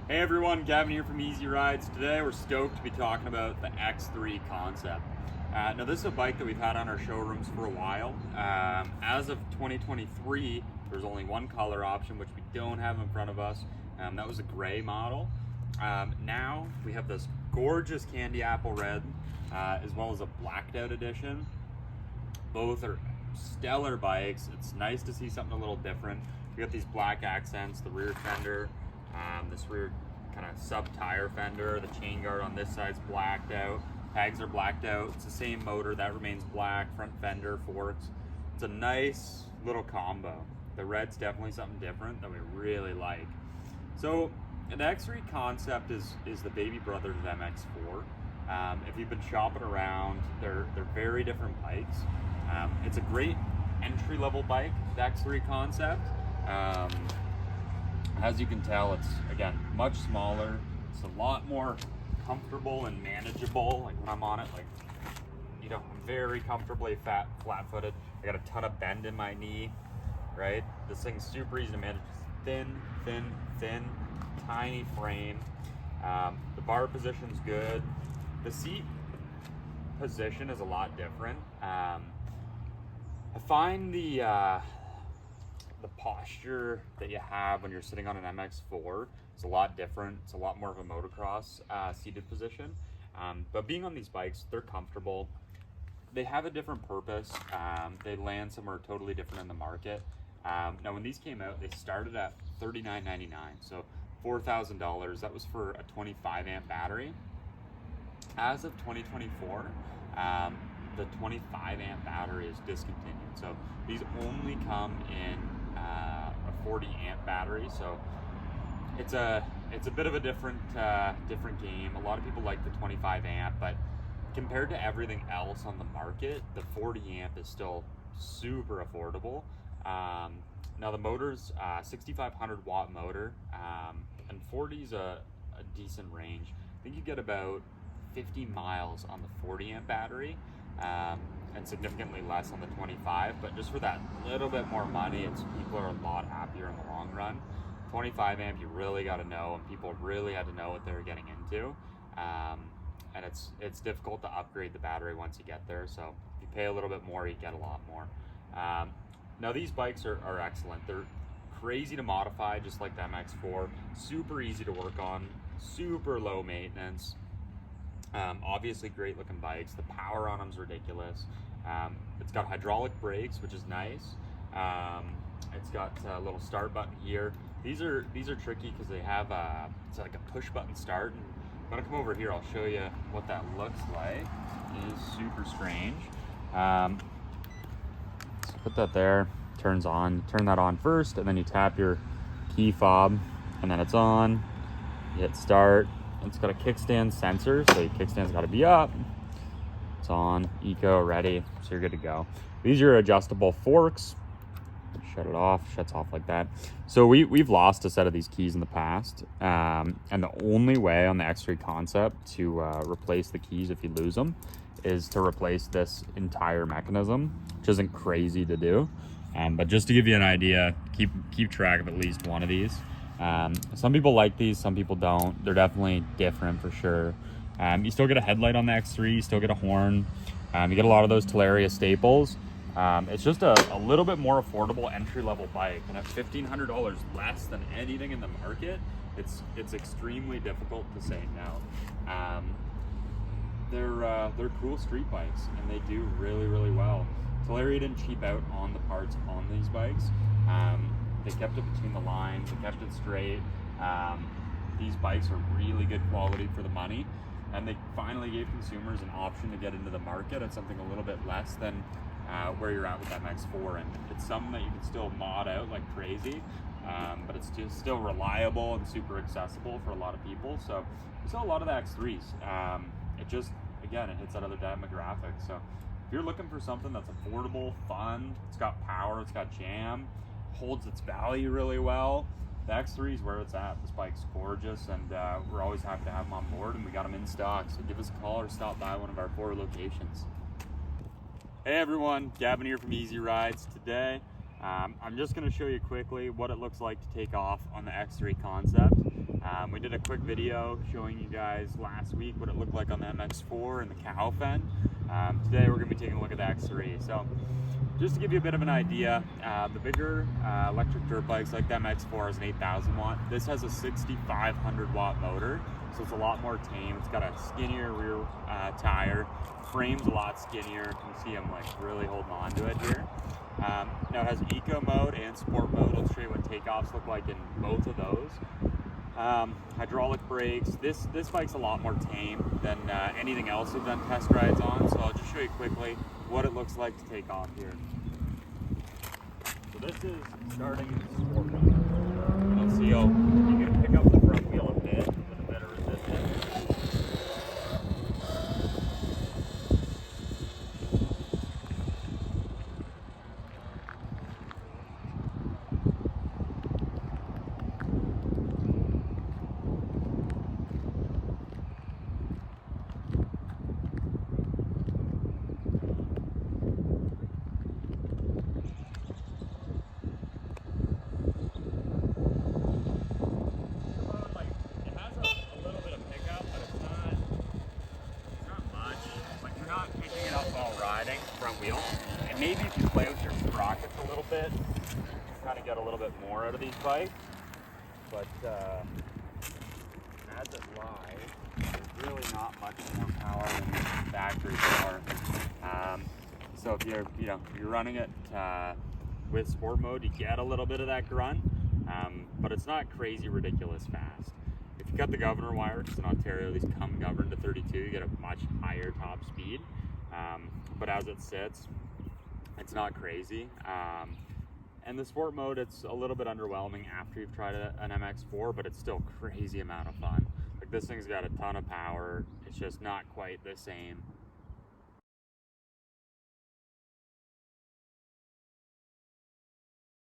Hey everyone, Gavin here from Easy Rides. Today we're stoked to be talking about the X3 concept. Now this is a bike that we've had on our showrooms for a while. As of 2023, there's only one color option, which we don't have in front of us. That was a gray model. Now we have this gorgeous candy apple red, as well as a blacked out edition. Both are stellar bikes. It's nice to see something a little different. We got these black accents, the rear fender, this rear kind of sub tire fender, the chain guard on this side's blacked out, tags are blacked out. It's the same motor that remains black, front fender, forks. It's a nice little combo. The red's definitely something different that we really like. So the X3 concept is the baby brother to the MX4. If you've been shopping around, they're very different bikes. It's a great entry-level bike, the X3 concept. As you can tell, it's, again, much smaller. It's a lot more comfortable and manageable. Like when I'm on it, like, you know, I'm very comfortably flat-footed. I got a ton of bend in my knee, right? This thing's super easy to manage. Thin, tiny frame. The bar position's good. The seat position is a lot different. I find the posture that you have when you're sitting on an MX4 is a lot different. It's a lot more of a motocross seated position. But being on these bikes, they're comfortable. They have a different purpose. They land somewhere totally different in the market. Now, when these came out, they started at $39.99, so $4,000. That was for a 25 amp battery. As of 2024, the 25 amp battery is discontinued. So these only come in a 40 amp battery. So it's a bit of a different game. A lot of people like the 25 amp, but compared to everything else on the market, the 40 amp is still super affordable. Now the motor's 6,500 watt motor, and 40's a decent range. I think you get about 50 miles on the 40 amp battery, and significantly less on the 25, but just for that little bit more money, people are a lot happier in the long run. 25 amp, you really got to know, and people really had to know what they were getting into, and it's difficult to upgrade the battery once you get there. So if you pay a little bit more, you get a lot more. Now these bikes are excellent. They're crazy to modify, just like the MX4. Super easy to work on, super low maintenance. Obviously great looking bikes. The power on them is ridiculous. It's got hydraulic brakes, which is nice. It's got a little start button here. These are tricky because they have it's like a push button start. And I'm gonna come over here. I'll show you what that looks like. It is super strange. So put that there. Turns on. Turn that on first, and then you tap your key fob, and then it's on. You hit start. It's got a kickstand sensor, so your kickstand's got to be up. It's on, eco, ready, so you're good to go. These are adjustable forks. Shut it off, shuts off like that. So we've lost a set of these keys in the past, and the only way on the X3 concept to replace the keys if you lose them is to replace this entire mechanism, which isn't crazy to do. But just to give you an idea, keep track of at least one of these. Some people like these, some people don't. They're definitely different for sure. You still get a headlight on the X3, you still get a horn. You get a lot of those Talaria staples. It's just a little bit more affordable entry-level bike, and at $1,500 less than anything in the market, it's extremely difficult to say no. They're cool street bikes, and they do really well. Talaria didn't cheap out on the parts on these bikes. They kept it between the lines, they kept it straight. These bikes are really good quality for the money, and they finally gave consumers an option to get into the market at something a little bit less than where you're at with that MX4. And it's something that you can still mod out like crazy, but it's just still reliable and super accessible for a lot of people. So we sell a lot of the X3s. It just, again, it hits that other demographic. So if you're looking for something that's affordable, fun, it's got power, it's got jam, holds its value really well, the X3 is where it's at. This bike's gorgeous, and we're always happy to have them on board, and we got them in stock. So give us a call or stop by one of our 4 locations. Hey everyone, Gavin here from Easy Rides. Today, I'm just going to show you quickly what it looks like to take off on the X3 concept. We did a quick video showing you guys last week what it looked like on the MX4 and the cow fen. Today we're going to be taking a look at the X3. So just to give you a bit of an idea, the bigger electric dirt bikes like the MX4 has an 8,000 watt. This has a 6,500 watt motor, so it's a lot more tame. It's got a skinnier rear tire, frame's a lot skinnier. You can see I'm like really holding on to it here. Now it has eco mode and sport mode. I'll show you what takeoffs look like in both of those. Hydraulic brakes. This bike's a lot more tame than anything else we've done test rides on, so I'll just show you quickly what it looks like to take off here. So this is starting in sport mode. You'll see you can pick up the front wheel a bit with a bit of resistance. Front wheel, and maybe if you play with your sprockets a little bit, you kind of get a little bit more out of these bikes. But as it lies, there's really not much more power than the factory power. So if you're running it with sport mode, you get a little bit of that grunt, but it's not crazy ridiculous fast. If you cut the governor wire, because in Ontario these come governed to 32, you get a much higher top speed. But as it sits, it's not crazy. And the sport mode, it's a little bit underwhelming after you've tried an MX4, but it's still crazy amount of fun. Like, this thing's got a ton of power. It's just not quite the same